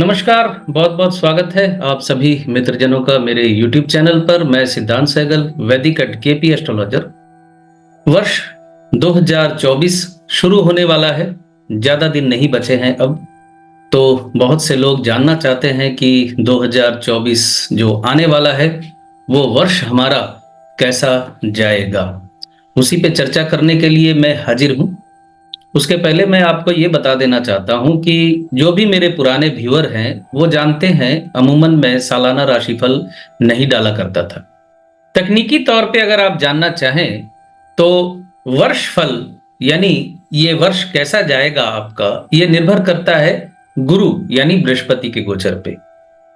नमस्कार, बहुत-बहुत स्वागत है आप सभी मित्रजनों का मेरे YouTube चैनल पर। मैं सिद्धांत सहगल, वैदिक एट केपी एस्ट्रोलॉजर। वर्ष 2024 शुरू होने वाला है, ज़्यादा दिन नहीं बचे हैं अब। तो बहुत से लोग जानना चाहते हैं कि 2024 जो आने वाला है, वो वर्ष हमारा कैसा जाएगा? उसी पे चर्चा करने के लिए मैं हाजिर हूँ। उसके पहले मैं आपको ये बता देना चाहता हूँ कि जो भी मेरे पुराने व्यूअर हैं, वो जानते हैं अमूमन मैं सालाना राशिफल नहीं डाला करता था। तकनीकी तौर पे अगर आप जानना चाहें, तो वर्ष फल यानी ये वर्ष कैसा जाएगा आपका, ये निर्भर करता है गुरु यानी बृहस्पति के गोचर पे।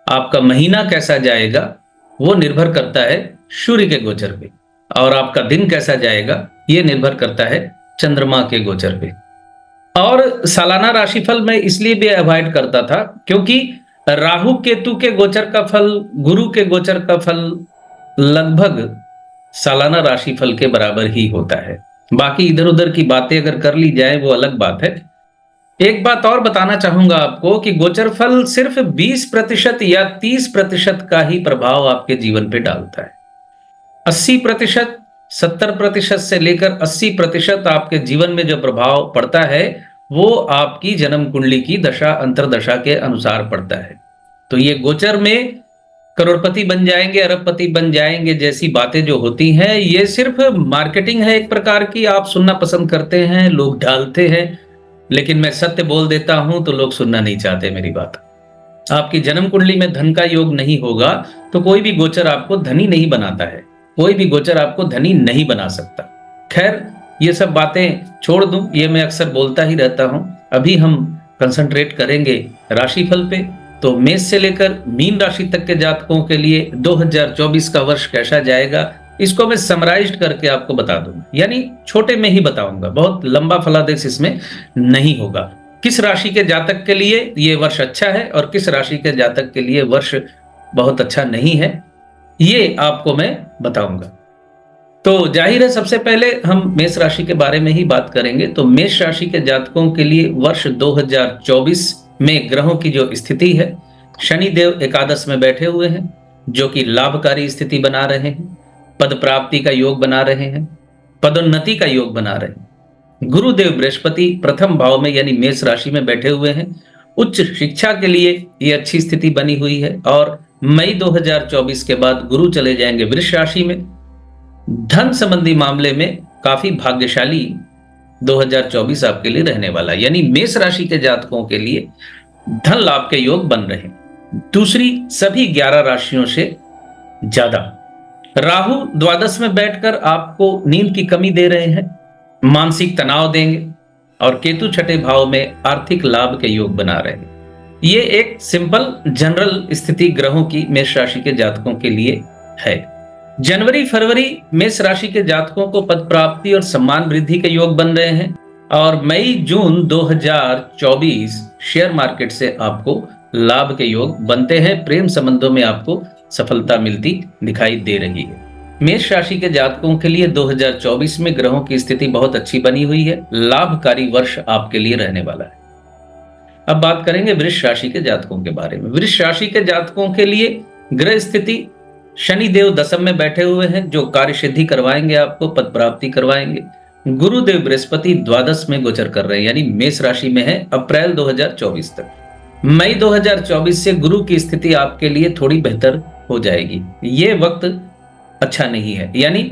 आपका महीना कैसा जाएगा, वो निर्भर करता है सूर्य के गोचर पे। और आपका दिन कैसा जाएगा, ये निर्भर करता है चंद्रमा के गोचर पे। और सालाना राशिफल मैं इसलिए भी अवॉइड करता था क्योंकि राहु केतु के गोचर का फल, गुरु के गोचर का फल लगभग सालाना राशिफल के बराबर ही होता है। बाकी इधर उधर की बातें अगर कर ली जाए वो अलग बात है। एक बात और बताना चाहूंगा आपको कि गोचर फल सिर्फ 20% या 30% का ही प्रभाव आपके जीवन पे डालता है। 80%, 70% से लेकर 80% आपके जीवन में जो प्रभाव पड़ता है, वो आपकी जन्म कुंडली की दशा अंतरदशा के अनुसार पड़ता है। तो ये गोचर में करोड़पति बन जाएंगे, अरबपति बन जाएंगे जैसी बातें जो होती हैं, ये सिर्फ मार्केटिंग है एक प्रकार की। आप सुनना पसंद करते हैं, लोग डालते हैं, लेकिन मैं सत्य बोल देता हूं तो लोग सुनना नहीं चाहते मेरी बात। आपकी जन्म कुंडली में धन का योग नहीं होगा तो कोई भी गोचर आपको धनी नहीं बनाता है, कोई भी गोचर आपको धनी नहीं बना सकता। खैर, ये सब बातें छोड़ दूं, ये मैं अक्सर बोलता ही रहता हूं। अभी हम कंसंट्रेट करेंगे राशिफल पे। तो मेष से लेकर मीन राशि तक के जातकों के लिए 2024 का वर्ष कैसा जाएगा, इसको मैं समराइज्ड करके आपको बता दूंगा, यानी छोटे में ही बताऊंगा, बहुत लंबा फलादेश इसमें नहीं होगा। किस राशि के जातक के लिए ये वर्ष अच्छा है और किस राशि के जातक के लिए वर्ष बहुत अच्छा नहीं है, ये आपको मैं बताऊंगा। तो जाहिर है सबसे पहले हम मेष राशि के बारे में ही बात करेंगे। तो मेष राशि के जातकों के लिए वर्ष 2024 में ग्रहों की जो स्थिति है, शनि देव एकादश में बैठे हुए हैं, जो कि लाभकारी स्थिति बना रहे हैं, पद प्राप्ति का योग बना रहे हैं, पदोन्नति का योग बना रहे हैं। गुरुदेव बृहस्पति प्रथम भाव में यानी मेष राशि में बैठे हुए हैं। उच्च शिक्षा के लिए ये अच्छी स्थिति बनी हुई है। और मई 2024 के बाद गुरु चले जाएंगे वृष राशि में। धन संबंधी मामले में काफी भाग्यशाली 2024 आपके लिए रहने वाला है, यानी मेष राशि के जातकों के लिए धन लाभ के योग बन रहे हैं। दूसरी सभी 11 राशियों से ज्यादा राहु द्वादश में बैठकर आपको नींद की कमी दे रहे हैं, मानसिक तनाव देंगे। और केतु छठे भाव में आर्थिक लाभ के योग बना रहे हैं। ये एक सिंपल जनरल स्थिति ग्रहों की मेष राशि के जातकों के लिए है। जनवरी फरवरी मेष राशि के जातकों को पद प्राप्ति और सम्मान वृद्धि के योग बन रहे हैं। और मई जून 2024 शेयर मार्केट से आपको लाभ के योग बनते हैं। प्रेम संबंधों में आपको सफलता मिलती दिखाई दे रही है। मेष राशि के जातकों के लिए 2024 में ग्रहों की स्थिति बहुत अच्छी बनी हुई है। लाभकारी वर्ष आपके लिए रहने वाला है। अब बात करेंगे वृष राशि के जातकों के बारे में। वृष राशि के जातकों के लिए ग्रह स्थिति, शनि देव दशम में बैठे हुए हैं, जो कार्य सिद्धि करवाएंगे, आपको पद प्राप्ति करवाएंगे। गुरुदेव बृहस्पति द्वादश में गोचर कर रहे हैं, यानी मेष राशि में है अप्रैल 2024 तक। मई 2024 से गुरु की स्थिति आपके लिए थोड़ी बेहतर हो जाएगी। ये वक्त अच्छा नहीं है, यानी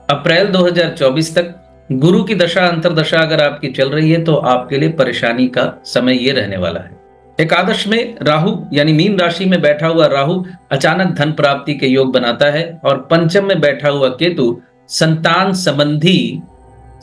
अप्रैल 2024 तक गुरु की दशा अंतरदशा अगर आपकी चल रही है तो आपके लिए परेशानी का समय ये रहने वाला है। एकादश में राहु यानी मीन राशि में बैठा हुआ राहु अचानक धन प्राप्ति के योग बनाता है। और पंचम में बैठा हुआ केतु संतान संबंधी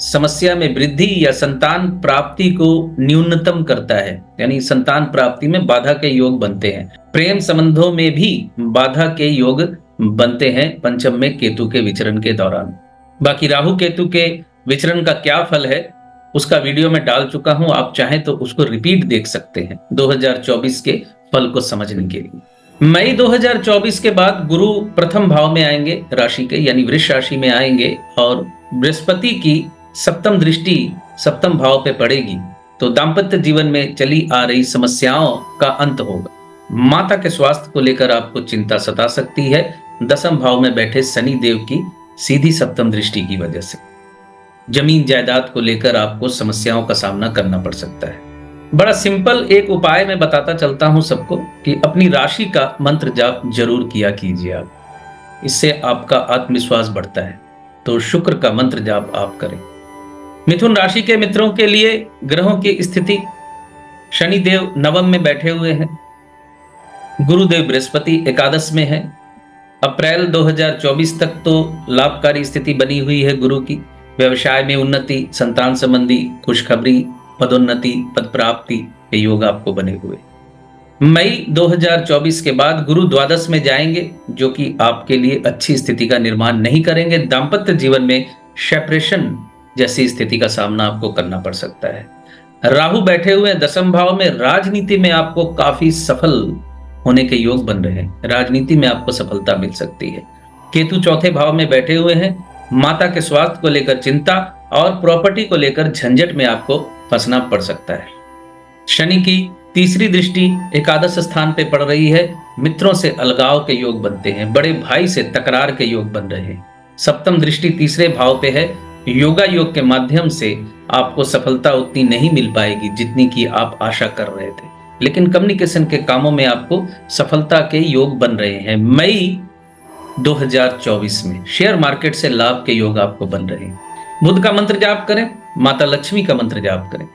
समस्या में वृद्धि या संतान प्राप्ति को न्यूनतम करता है, यानी संतान प्राप्ति में बाधा के योग बनते हैं। प्रेम संबंधों में भी बाधा के योग बनते हैं पंचम में केतु के विचरण के दौरान। बाकी राहु केतु के विचरण का क्या फल है उसका वीडियो में डाल चुका हूं, आप चाहें तो उसको रिपीट देख सकते हैं 2024 के फल को समझने के लिए। मई 2024 के बाद गुरु प्रथम भाव में आएंगे राशि के, यानी वृष राशि में आएंगे। और बृहस्पति की सप्तम दृष्टि सप्तम भाव पे पड़ेगी, तो दाम्पत्य जीवन में चली आ रही समस्याओं का अंत होगा। माता के स्वास्थ्य को लेकर आपको चिंता सता सकती है, दसम भाव में बैठे शनि देव की सीधी सप्तम दृष्टि की वजह से। जमीन जायदाद को लेकर आपको समस्याओं का सामना करना पड़ सकता है। बड़ा सिंपल एक उपाय मैं बताता चलता हूं सबको कि अपनी राशि का मंत्र जाप जरूर किया कीजिए आप, इससे आपका आत्मविश्वास बढ़ता है। तो शुक्र का मंत्र जाप आप करें। मिथुन राशि के मित्रों के लिए ग्रहों की स्थिति, शनि देव नवम में बैठे हुए हैं, गुरुदेव बृहस्पति एकादश में है। अप्रैल 2024 तक तो लाभकारी स्थिति बनी हुई है गुरु की। व्यवसाय में उन्नति, संतान संबंधी खुशखबरी, पदोन्नति, पद प्राप्ति के योग आपको बने हुए। मई 2024 के बाद गुरु द्वादश में जाएंगे, जो कि आपके लिए अच्छी स्थिति का निर्माण नहीं करेंगे। दाम्पत्य जीवन में सेपरेशन जैसी स्थिति का सामना आपको करना पड़ सकता है। राहु बैठे हुए दसम भाव में, राजनीति में आपको काफी सफल होने के योग बन रहे हैं, राजनीति में आपको सफलता मिल सकती है। केतु चौथे भाव में बैठे हुए हैं, माता के स्वास्थ्य को लेकर चिंता और प्रॉपर्टी को लेकर झंझट में आपको फंसना पड़ सकता है। शनि की तीसरी दृष्टि एकादश स्थान पे पड़ रही है, मित्रों से अलगाव के योग बनते हैं, बड़े भाई से तकरार के योग बन रहे हैं। सप्तम दृष्टि तीसरे भाव पे है, योगा योग के माध्यम से आपको सफलता उतनी नहीं मिल पाएगी जितनी की आप आशा कर रहे थे, लेकिन कम्युनिकेशन के कामों में आपको सफलता के योग बन रहे हैं। मई 2024 में शेयर मार्केट से लाभ के योग आपको बन रहे हैं। बुध का मंत्र जाप करें, माता लक्ष्मी का मंत्र जाप करें।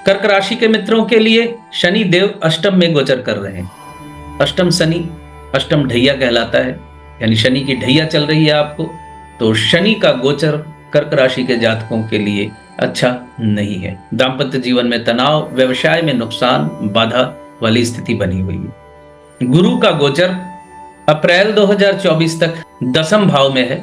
कर्क राशि के मित्रों के लिए शनि देव अष्टम में गोचर कर रहे हैं। अष्टम शनि, अष्टम ढैया कहलाता है, यानी शनि की ढैया चल रही है आपको। तो शनि का गोचर कर्क राशि के जातकों के लिए अच्छा नहीं है। दाम्पत्य जीवन में तनाव, व्यवसाय में नुकसान, बाधा वाली स्थिति बनी हुई है। गुरु का गोचर अप्रैल 2024 तक दसम भाव में है।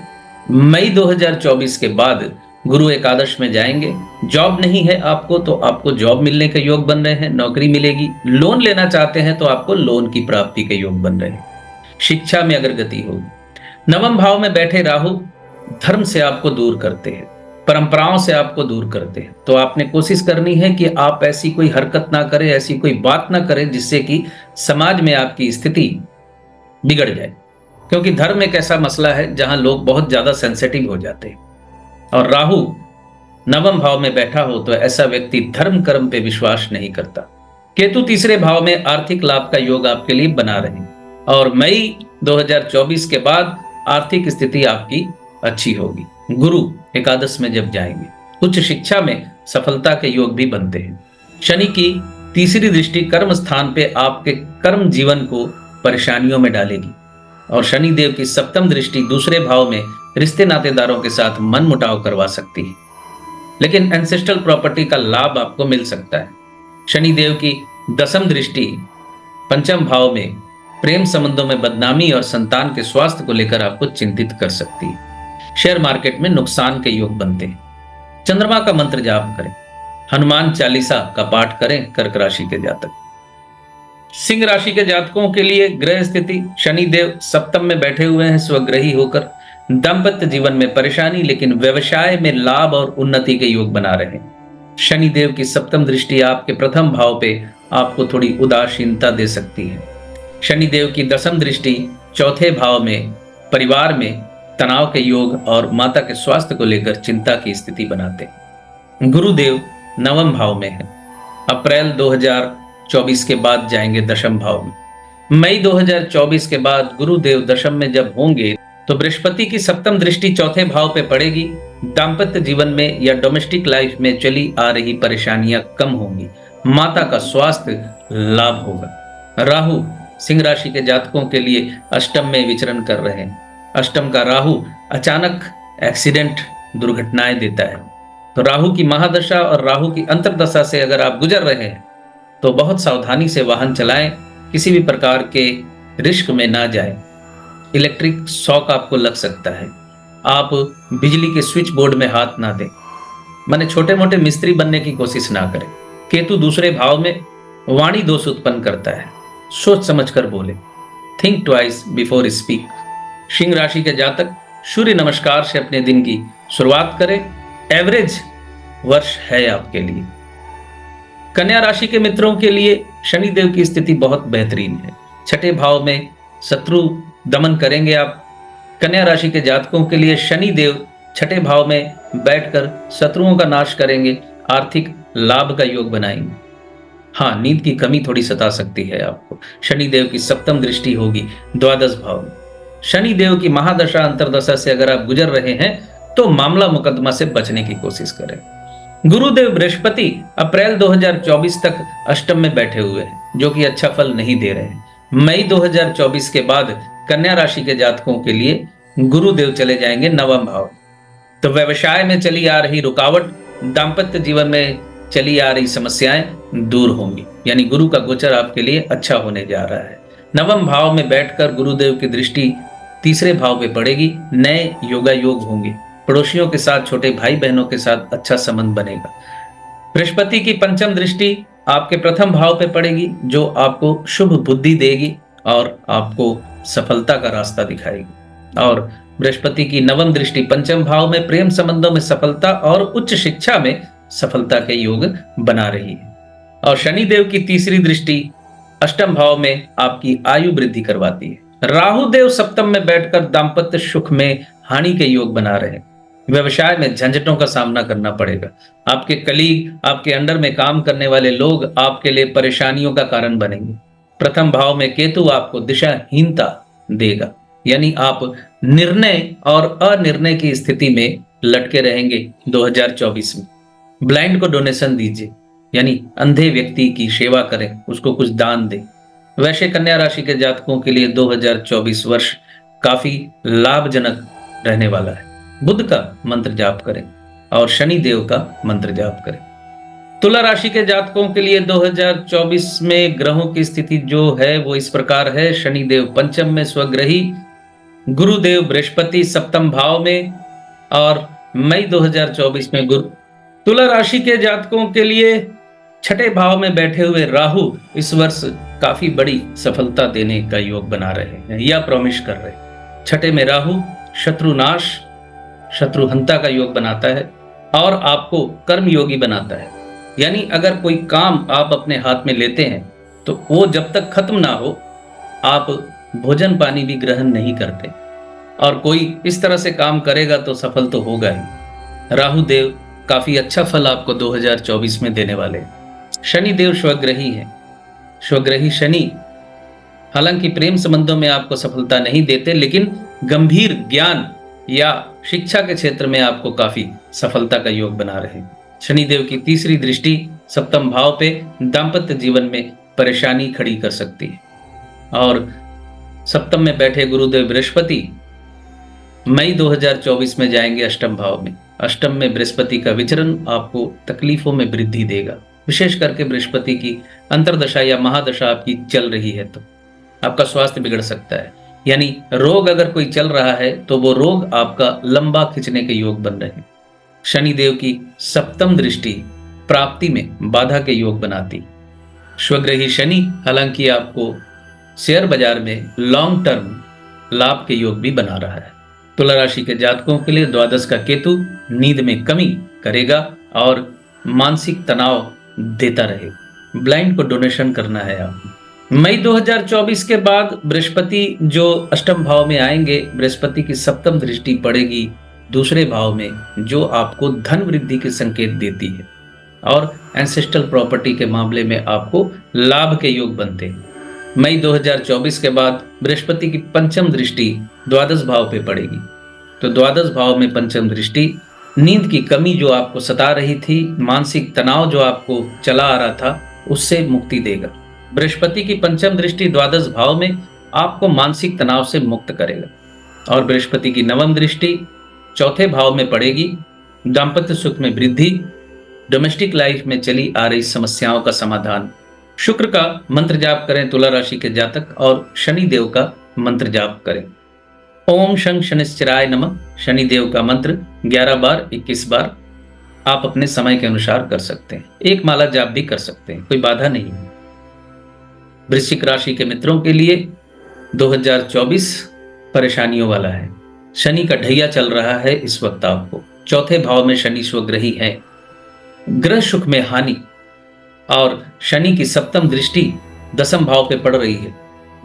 मई 2024 के बाद गुरु एकादश में जाएंगे। जॉब नहीं है आपको तो आपको जॉब मिलने के योग बन रहे हैं, नौकरी मिलेगी। लोन लेना चाहते हैं तो आपको लोन की प्राप्ति के योग बन रहे हैं। शिक्षा में अगर गति होगी। नवम भाव में बैठे राहु धर्म से आपको दूर करते हैं, परंपराओं से आपको दूर करते हैं। तो आपने कोशिश करनी है कि आप ऐसी कोई हरकत ना करें, ऐसी कोई बात ना करें जिससे कि समाज में आपकी स्थिति बिगड़ जाए, क्योंकि धर्म एक ऐसा मसला है जहां लोग बहुत ज्यादा सेंसिटिव हो जाते हैं। और राहु नवम भाव में बैठा हो तो ऐसा व्यक्ति धर्म कर्म पे विश्वास नहीं करता। केतु तीसरे भाव में आर्थिक लाभ का योग आपके लिए बना रहे, और मई 2024 के बाद आर्थिक स्थिति आपकी अच्छी होगी। गुरु एकादश में जब जाएंगे, उच्च शिक्षा में सफलता के योग भी बनते हैं। शनि की तीसरी दृष्टि कर्म स्थान पे आपके कर्म जीवन को परेशानियों में डालेगी, और शनि देव की सप्तम दृष्टि दूसरे भाव में रिश्ते नातेदारों के साथ मन मुटाव करवा सकती है, लेकिन एंसेस्ट्रल प्रॉपर्टी का लाभ आपको मिल सकता है। शनि देव की दसम दृष्टि पंचम भाव में प्रेम संबंधों में बदनामी और संतान के स्वास्थ्य को लेकर आपको चिंतित कर सकती है। शेयर मार्केट में नुकसान के योग बनते हैं। चंद्रमा का मंत्र जाप करें, हनुमान चालीसा का पाठ करें कर्क राशि के जातक। सिंह राशि के जातकों के लिए ग्रह स्थिति, शनि देव सप्तम में बैठे हुए हैं स्वग्रही होकर। दाम्पत्य जीवन में परेशानी, लेकिन व्यवसाय में लाभ और उन्नति के योग बना रहे हैं। शनि देव की सप्तम दृष्टि आपके प्रथम भाव पे आपको थोड़ी उदासीनता दे सकती है। शनि देव की दसम दृष्टि चौथे भाव में परिवार में तनाव के योग और माता के स्वास्थ्य को लेकर चिंता की स्थिति बनाते हैं। गुरुदेव नवम भाव में है, अप्रैल 2024 के बाद जाएंगे दशम भाव में। मई 2024 के बाद गुरुदेव दशम में जब होंगे तो बृहस्पति की सप्तम दृष्टि चौथे भाव पे पड़ेगी। दाम्पत्य जीवन में या डोमेस्टिक लाइफ में चली आ रही परेशानियां कम होंगी, माता का स्वास्थ्य लाभ होगा। राहु सिंह राशि के जातकों के लिए अष्टम में विचरण कर रहे हैं। अष्टम का राहु अचानक एक्सीडेंट, दुर्घटनाएं देता है। तो राहु की महादशा और राहु की अंतर्दशा से अगर आप गुजर रहे हैं तो बहुत सावधानी से वाहन चलाएं, किसी भी प्रकार के रिस्क में ना जाएं। इलेक्ट्रिक शॉक आपको लग सकता है, आप बिजली के स्विच बोर्ड में हाथ ना दें, माने छोटे मोटे मिस्त्री बनने की कोशिश ना करें। केतु दूसरे भाव में वाणी दोष उत्पन्न करता है, सोच समझकर बोले, think twice before speak. Singh राशि के जातक सूर्य नमस्कार से अपने दिन की शुरुआत करें, एवरेज वर्ष है आपके लिए। कन्या राशि के मित्रों के लिए शनि देव की स्थिति बहुत बेहतरीन है। छठे भाव में शत्रु दमन करेंगे आप। कन्या राशि के जातकों के लिए शनि देव छठे भाव में बैठकर शत्रुओं का नाश करेंगे, आर्थिक लाभ का योग बनाएंगे। हाँ, नींद की कमी थोड़ी सता सकती है आपको। शनि देव की सप्तम दृष्टि होगी द्वादश भाव में। शनि देव की महादशा अंतरदशा से अगर आप गुजर रहे हैं तो मामला मुकदमा से बचने की कोशिश करें। गुरुदेव बृहस्पति अप्रैल 2024 तक अष्टम में बैठे हुए हैं, जो कि अच्छा फल नहीं दे रहे हैं। मई 2024 के बाद कन्या राशि के जातकों के लिए गुरुदेव चले जाएंगे नवम भाव। तो व्यवसाय में चली आ रही रुकावट, दाम्पत्य जीवन में चली आ रही समस्याएं दूर होंगी, यानी गुरु का गोचर आपके लिए अच्छा होने जा रहा है। नवम भाव में बैठकर गुरुदेव की दृष्टि तीसरे भाव पे पड़ेगी। नए योगा योग होंगे। पड़ोसियों के साथ, छोटे भाई बहनों के साथ अच्छा संबंध बनेगा। बृहस्पति की पंचम दृष्टि आपके प्रथम भाव पे पड़ेगी, जो आपको शुभ बुद्धि देगी और आपको सफलता का रास्ता दिखाएगी। और बृहस्पति की नवम दृष्टि पंचम भाव में प्रेम संबंधों में सफलता और उच्च शिक्षा में सफलता के योग बना रही है। और शनि देव की तीसरी दृष्टि अष्टम भाव में आपकी आयु वृद्धि करवाती है। राहु देव सप्तम में बैठकर दाम्पत्य सुख में हानि के योग बना रहे हैं। व्यवसाय में झंझटों का सामना करना पड़ेगा। आपके कलीग, आपके अंडर में काम करने वाले लोग आपके लिए परेशानियों का कारण बनेंगे। प्रथम भाव में केतु आपको दिशाहीनता देगा, यानी आप निर्णय और अनिर्णय की स्थिति में लटके रहेंगे 2024 में। ब्लाइंड को डोनेशन दीजिए, यानी अंधे व्यक्ति की सेवा करें, उसको कुछ दान दें। वैसे कन्या राशि के जातकों के लिए 2024 वर्ष काफी लाभजनक रहने वाला है। बुध का मंत्र जाप करें और शनि देव का मंत्र जाप करें। तुला राशि के जातकों के लिए 2024 में ग्रहों की स्थिति जो है वो इस प्रकार है। शनि देव पंचम में स्वग्रही, गुरुदेव बृहस्पति सप्तम भाव में, और मई 2024 में गुरु। तुला राशि के जातकों के लिए छठे भाव में बैठे हुए राहु इस वर्ष काफी बड़ी सफलता देने का योग बना रहे हैं या प्रॉमिस कर रहे हैं। छठे में राहु शत्रुनाश, शत्रुहंता का योग बनाता है और आपको कर्म योगी बनाता है। यानी अगर कोई काम आप अपने हाथ में लेते हैं तो वो जब तक खत्म ना हो आप भोजन पानी भी ग्रहण नहीं करते, और कोई इस तरह से काम करेगा तो सफल तो होगा ही। राहु देव काफी अच्छा फल आपको 2024 में देने वाले हैं। शनि देव स्वग्रही है। स्वग्रही शनि हालांकि प्रेम संबंधों में आपको सफलता नहीं देते, लेकिन गंभीर ज्ञान या शिक्षा के क्षेत्र में आपको काफी सफलता का योग बना रहे हैं। शनिदेव की तीसरी दृष्टि सप्तम भाव पे दाम्पत्य जीवन में परेशानी खड़ी कर सकती है। और सप्तम में बैठे गुरुदेव बृहस्पति मई 2024 में जाएंगे अष्टम भाव में। अष्टम में बृहस्पति का विचरण आपको तकलीफों में वृद्धि देगा। विशेष करके बृहस्पति की अंतरदशा या महादशा आपकी चल रही है तो आपका स्वास्थ्य बिगड़ सकता है। यानी रोग अगर कोई चल रहा है तो वो रोग आपका लंबा खींचने के योग बन रहे हैं। शनिदेव की सप्तम दृष्टि प्राप्ति में बाधा के योग बनाती। स्वग्रही शनि हालांकि आपको शेयर बाजार में लॉन्ग टर्म लाभ के योग भी बना रहा है। तुला राशि के जातकों के लिए द्वादश का केतु नींद में कमी करेगा और मानसिक तनाव देता रहेगा। ब्लाइंड को डोनेशन करना है आपको। मई 2024 के बाद बृहस्पति जो अष्टम भाव में आएंगे, बृहस्पति की सप्तम दृष्टि पड़ेगी दूसरे भाव में, जो आपको धन वृद्धि के संकेत देती है और एंसेस्ट्रल प्रॉपर्टी के मामले में आपको लाभ के योग बनते हैं। मई 2024 के बाद बृहस्पति की पंचम दृष्टि द्वादश भाव पे पड़ेगी। तो द्वादश भाव में पंचम दृष्टि नींद की कमी जो आपको सता रही थी, मानसिक तनाव जो आपको चला आ रहा था, उससे मुक्ति देगा। बृहस्पति की पंचम दृष्टि द्वादश भाव में आपको मानसिक तनाव से मुक्त करेगा। और बृहस्पति की नवम दृष्टि चौथे भाव में पड़ेगी। दाम्पत्य सुख में वृद्धि, डोमेस्टिक लाइफ में चली आ रही समस्याओं का समाधान। शुक्र का मंत्र जाप करें तुला राशि के जातक, और शनि देव का मंत्र जाप करें। ओम शं शनिश्चराय नमः। शनि देव का मंत्र 11 बार 21 बार आप अपने समय के अनुसार कर सकते हैं। एक माला जाप भी कर सकते हैं, कोई बाधा नहीं है। वृश्चिक राशि के मित्रों के लिए 2024 परेशानियों वाला है। शनि का ढैया चल रहा है इस वक्त आपको। चौथे भाव में शनि स्वग्रही है। ग्रह सुख में हानि, और शनि की सप्तम दृष्टि दसम भाव पे पड़ रही है,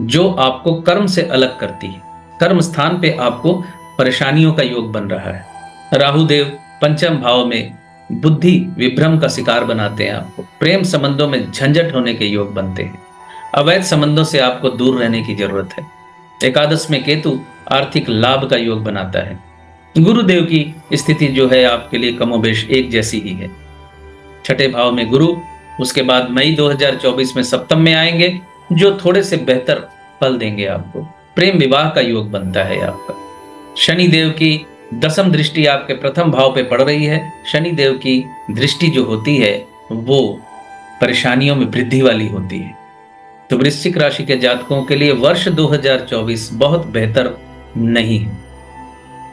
जो आपको कर्म से अलग करती है। कर्म स्थान पे आपको परेशानियों का योग बन रहा है। राहु देव पंचम भाव में बुद्धि विभ्रम का शिकार बनाते हैं आपको। प्रेम संबंधों में झंझट होने के योग बनते हैं। अवैध संबंधों से आपको दूर रहने की जरूरत है। एकादश में केतु आर्थिक लाभ का योग बनाता है। गुरुदेव की स्थिति जो है आपके लिए कमोबेश एक जैसी ही है। छठे भाव में गुरु, उसके बाद मई 2024 में सप्तम में आएंगे, जो थोड़े से बेहतर फल देंगे आपको। प्रेम विवाह का योग बनता है आपका। शनि देव की दसम दृष्टि आपके प्रथम भाव पे पड़ रही है। शनि देव की दृष्टि जो होती है वो परेशानियों में वृद्धि वाली होती है। तो वृश्चिक राशि के जातकों के लिए वर्ष 2024 बहुत बेहतर नहीं है।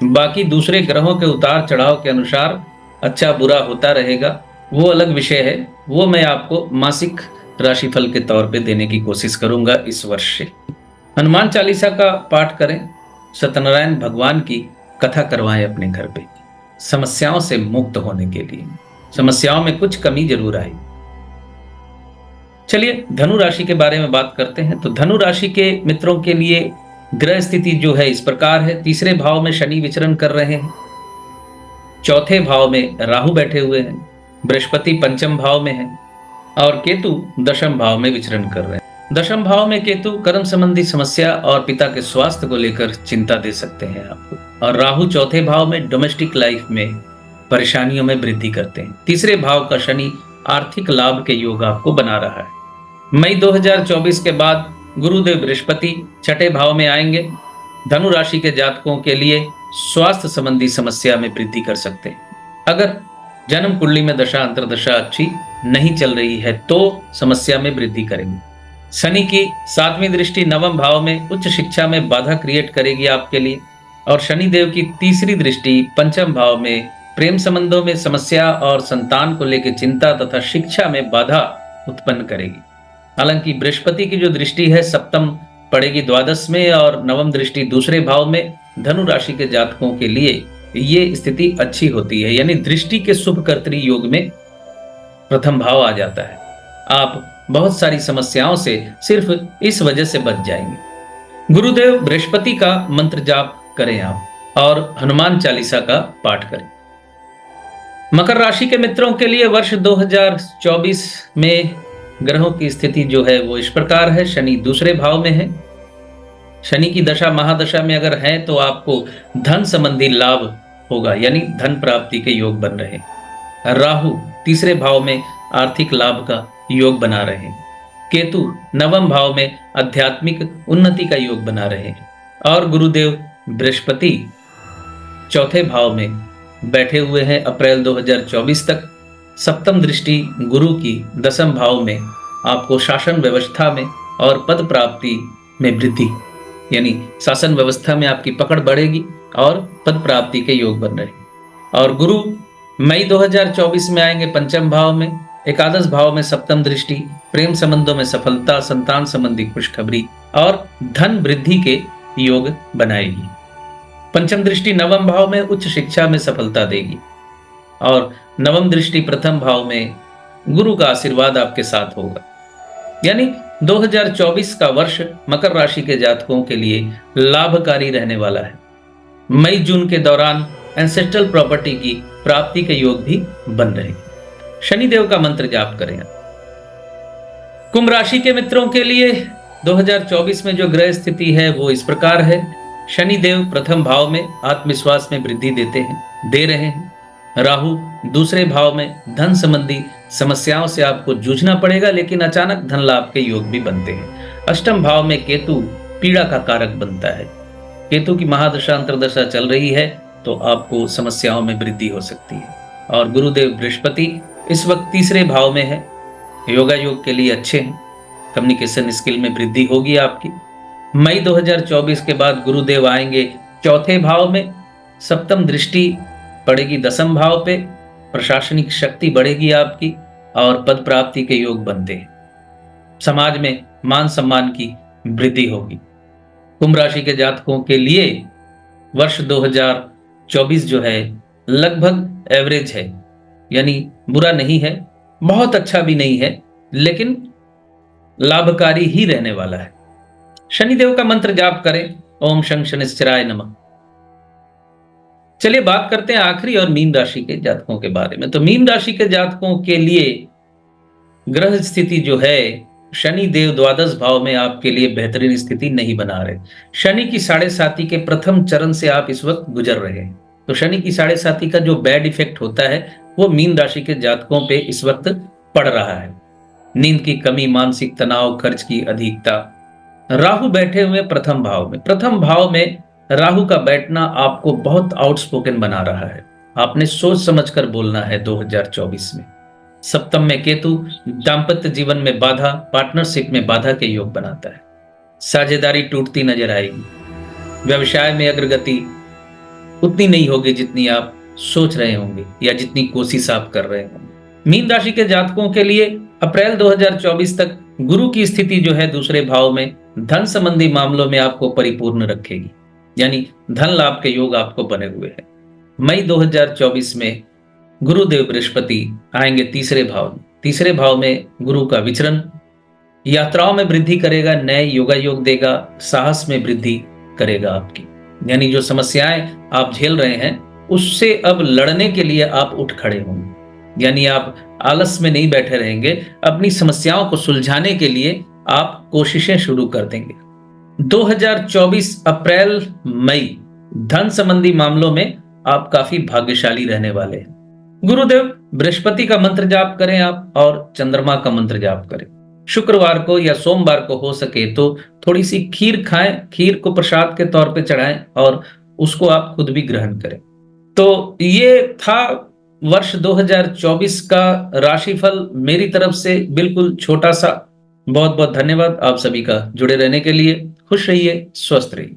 बाकी दूसरे ग्रहों के उतार चढ़ाव के अनुसार अच्छा बुरा होता रहेगा, वो अलग विषय है। वो मैं आपको मासिक राशिफल के तौर पे देने की कोशिश करूंगा इस वर्ष से। हनुमान चालीसा का पाठ करें, सत्यनारायण भगवान की कथा करवाएं अपने घर पे, समस्याओं से मुक्त होने के लिए। समस्याओं में कुछ कमी जरूर आई। चलिए धनु राशि के बारे में बात करते हैं। तो धनु राशि के मित्रों के लिए ग्रह स्थिति जो है इस प्रकार है। तीसरे भाव में शनि विचरण कर रहे हैं, चौथे भाव में राहु बैठे हुए हैं, बृहस्पति पंचम भाव में है और केतु दशम भाव में विचरण कर रहे हैं। दशम भाव में केतु कर्म संबंधी समस्या और पिता के स्वास्थ्य को लेकर चिंता दे सकते हैं आपको, और राहु चौथे भाव में डोमेस्टिक लाइफ में परेशानियों में वृद्धि करते हैं। तीसरे भाव का शनि आर्थिक लाभ के योग आपको बना रहा है। मई 2024 के बाद गुरुदेव बृहस्पति छठे भाव में आएंगे। धनु राशि के जातकों के लिए स्वास्थ्य संबंधी समस्या में वृद्धि कर सकते हैं। अगर जन्म कुंडली में दशा अंतरदशा अच्छी नहीं चल रही है तो समस्या में वृद्धि करेंगे। शनि की सातवीं दृष्टि नवम भाव में उच्च शिक्षा में बाधा क्रिएट करेगी आपके लिए, और शनि देव की तीसरी दृष्टि पंचम भाव में प्रेम संबंधों में समस्या और संतान को लेकर चिंता तथा शिक्षा में बाधा उत्पन्न करेगी। हालांकि बृहस्पति की जो दृष्टि है सप्तम पड़ेगी द्वादश में, और नवम दृष्टि दूसरे भाव में। धनु राशि के जातकों के लिए ये स्थिति अच्छी होती है, यानी दृष्टि के शुभ कर्तरी योग में प्रथम भाव आ जाता है। आप बहुत सारी समस्याओं से सिर्फ इस वजह से बच जाएंगे। गुरुदेव बृहस्पति का मंत्र जाप करें आप, और हनुमान चालीसा का पाठ करें। मकर राशि के मित्रों के लिए वर्ष 2024 में ग्रहों की स्थिति जो है वो इस प्रकार है। शनि दूसरे भाव में है। शनि की दशा महादशा में अगर है तो आपको धन संबंधी लाभ होगा, यानी धन प्राप्ति के योग बन रहे हैं। राहु तीसरे भाव में आर्थिक लाभ का योग बना रहे हैं। केतु नवम भाव में आध्यात्मिक उन्नति का योग बना रहे हैं, और गुरुदेव बृहस्पति चौथे भाव में बैठे हुए हैं अप्रैल 2024 तक। सप्तम दृष्टि गुरु की दसम भाव में आपको शासन व्यवस्था में और पद प्राप्ति में वृद्धि, यानी शासन व्यवस्था में आपकी पकड़ बढ़ेगी और पद प्राप्ति के योग बन रहे हैं। और गुरु मई 2024 में आएंगे पंचम भाव में। एकादश भाव में सप्तम दृष्टि प्रेम संबंधों में सफलता, संतान संबंधी खुशखबरी और धन वृद्धि के योग बनाएगी। पंचम दृष्टि नवम भाव में उच्च शिक्षा में सफलता देगी, और नवम दृष्टि प्रथम भाव में गुरु का आशीर्वाद आपके साथ होगा। यानी 2024 का वर्ष मकर राशि के जातकों के लिए लाभकारी रहने वाला है। मई जून के दौरान एंसेस्ट्रल प्रॉपर्टी की प्राप्ति के योग भी बन रहे हैं। शनिदेव का मंत्र जाप करें। कुंभ राशि के मित्रों के लिए 2024 में जो ग्रह स्थिति है वो इस प्रकार है। शनिदेव प्रथम भाव में आत्मविश्वास में वृद्धि दे रहे हैं। राहु दूसरे भाव में धन संबंधी समस्याओं से आपको जूझना पड़ेगा, लेकिन अचानक धन लाभ के योग भी बनते हैं। अष्टम भाव में केतु पीड़ा का कारक बनता है। केतु की महादशा अंतरदशा चल रही है तो आपको समस्याओं में वृद्धि हो सकती है। और गुरुदेव बृहस्पति इस वक्त तीसरे भाव में है। योगा योग के लिए अच्छे हैं। कम्युनिकेशन स्किल में वृद्धि होगी आपकी। मई 2024 के बाद गुरुदेव आएंगे चौथे भाव में। सप्तम दृष्टि पड़ेगी दसम भाव पे। प्रशासनिक शक्ति बढ़ेगी आपकी और पद प्राप्ति के योग बनते हैं। समाज में मान सम्मान की वृद्धि होगी। कुंभ राशि के जातकों के लिए वर्ष 2024 जो है लगभग एवरेज है, यानी बुरा नहीं है, बहुत अच्छा भी नहीं है, लेकिन लाभकारी ही रहने वाला है। शनिदेव का मंत्र जाप करें, ओम शं शनिश्चराय नमः। चलिए बात करते हैं आखिरी और मीन राशि के जातकों के बारे में। तो मीन राशि के जातकों के लिए ग्रह स्थिति जो है, शनि देव द्वादश भाव में आपके लिए बेहतरीन स्थिति नहीं बना रहे। शनि की साढ़े साती के प्रथम चरण से आप इस वक्त गुजर रहे हैं। तो शनि की साढ़े साती का जो बैड इफेक्ट होता है वो मीन राशि के जातकों पे इस वक्त पड़ रहा है। नींद की कमी, मानसिक तनाव, खर्च की अधिकता। राहु बैठे हुए प्रथम भाव में। प्रथम भाव में राहु का बैठना आपको बहुत आउटस्पोकन बना रहा है। आपने सोच समझकर बोलना है 2024 में। सप्तम में केतु दाम्पत्य जीवन में बाधा, पार्टनरशिप में बाधा के योग बनाता है। साझेदारी टूटती नजर आएगी। व्यवसाय में अग्रगति उतनी नहीं होगी जितनी आप सोच रहे होंगे या जितनी कोशिश आप कर रहे होंगे। मीन राशि के जातकों के लिए अप्रैल 2024 तक गुरु की स्थिति जो है दूसरे भाव में धन संबंधी मामलों में आपको परिपूर्ण रखेगी, यानी धन लाभ के योग आपको बने हुए हैं। मई 2024 में गुरुदेव बृहस्पति आएंगे तीसरे भाव में। तीसरे भाव में गुरु का विचरण यात्राओं में वृद्धि करेगा, नए योगा योग देगा, साहस में वृद्धि करेगा आपकी। यानी जो समस्याएं आप झेल रहे हैं उससे अब लड़ने के लिए आप उठ खड़े होंगे। यानी आप आलस में नहीं बैठे रहेंगे, अपनी समस्याओं को सुलझाने के लिए आप कोशिशें शुरू कर देंगे। 2024 अप्रैल मई धन संबंधी मामलों में आप काफी भाग्यशाली रहने वाले हैं। गुरुदेव बृहस्पति का मंत्र जाप करें आप, और चंद्रमा का मंत्र जाप करें। शुक्रवार को या सोमवार को हो सके तो थोड़ी सी खीर खाएं, खीर को प्रसाद के तौर पे चढ़ाएं और उसको आप खुद भी ग्रहण करें। तो ये था वर्ष 2024 का राशिफल मेरी तरफ से, बिल्कुल छोटा सा। बहुत बहुत धन्यवाद आप सभी का जुड़े रहने के लिए। खुश रहिए, स्वस्थ रहिए।